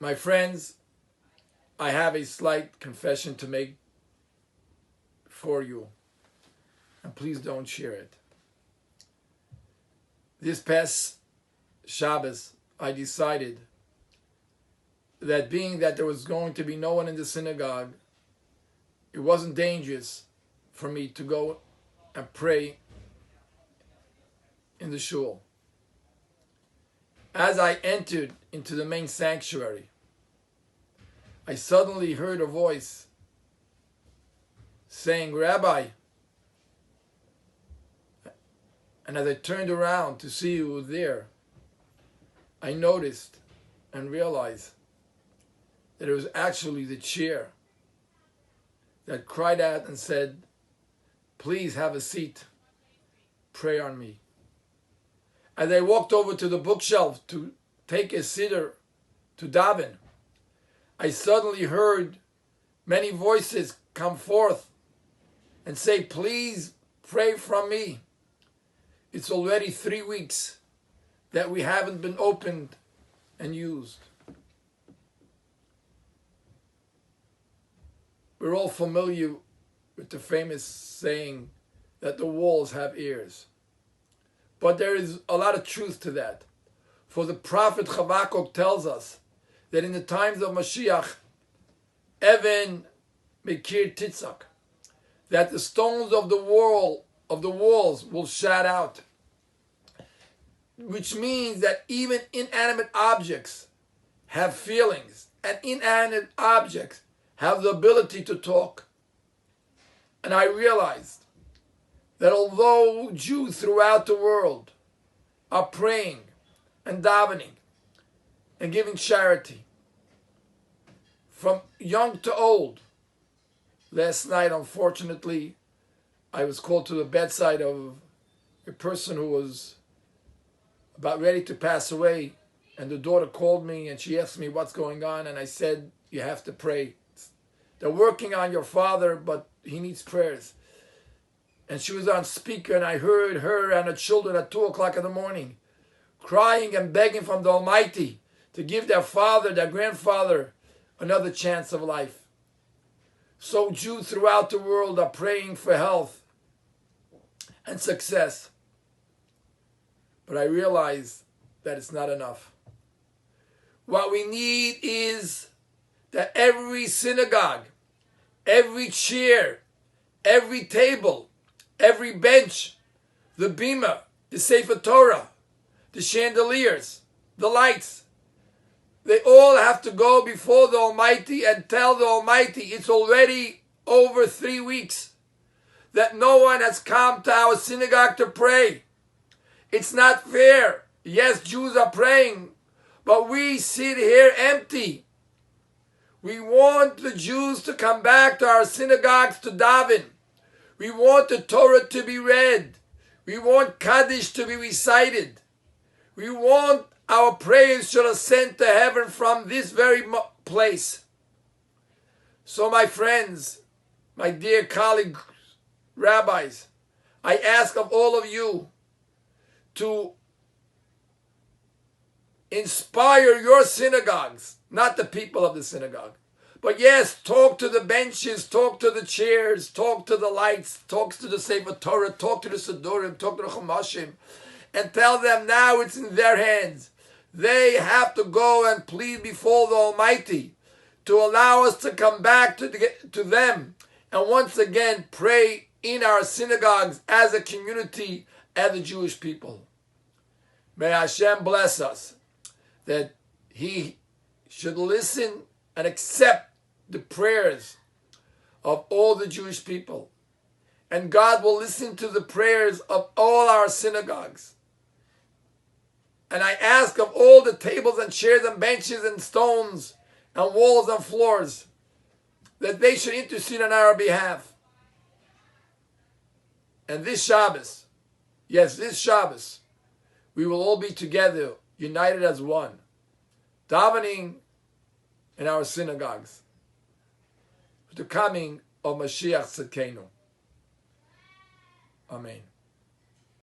My friends, I have a slight confession to make for you, and please don't share it. This past Shabbos, I decided that being that there was going to be no one in the synagogue, it wasn't dangerous for me to go and pray in the shul. As I entered into the main sanctuary, I suddenly heard a voice saying, "Rabbi." And as I turned around to see who was there, I noticed and realized that it was actually the chair that cried out and said, "Please have a seat, pray on me." As I walked over to the bookshelf to take a siddur to daven, I suddenly heard many voices come forth and say, "Please pray from me." It's already 3 weeks that we haven't been opened and used. We're all familiar with the famous saying that the walls have ears. But there is a lot of truth to that. For the prophet Habakkuk tells us that in the times of Mashiach, Even Mekir Titzak, that the stones of the walls will shout out. Which means that even inanimate objects have feelings, and inanimate objects have the ability to talk. And I realized that although Jews throughout the world are praying and davening and giving charity, from young to old, last night, unfortunately, I was called to the bedside of a person who was about ready to pass away, and the daughter called me and she asked me what's going on, and I said, "You have to pray. They're working on your father, but he needs prayers." And she was on speaker, and I heard her and her children at 2 o'clock in the morning crying and begging from the Almighty to give their father, their grandfather, another chance of life. So Jews throughout the world are praying for health and success. But I realize that it's not enough. What we need is that every synagogue, every chair, every table, every bench, the bima, the Sefer Torah, the chandeliers, the lights, they all have to go before the Almighty and tell the Almighty it's already over 3 weeks that no one has come to our synagogue to pray. It's not fair. Yes, Jews are praying, but we sit here empty. We want the Jews to come back to our synagogues to daven. We want the Torah to be read. We want Kaddish to be recited. We want our prayers should ascend to heaven from this very place. So my friends, my dear colleagues, rabbis, I ask of all of you to inspire your synagogues, not the people of the synagogue. But yes, talk to the benches, talk to the chairs, talk to the lights, talk to the Sefer Torah, talk to the Siddurim, talk to the Chumashim, and tell them now it's in their hands. They have to go and plead before the Almighty to allow us to come back to them and once again pray in our synagogues as a community, as the Jewish people. May Hashem bless us, that He should listen and accept the prayers of all the Jewish people. And God will listen to the prayers of all our synagogues. And I ask of all the tables and chairs and benches and stones and walls and floors that they should intercede on our behalf. And this Shabbos, yes, this Shabbos, we will all be together, united as one, davening in our synagogues for the coming of Mashiach Tzidkenu. Amen.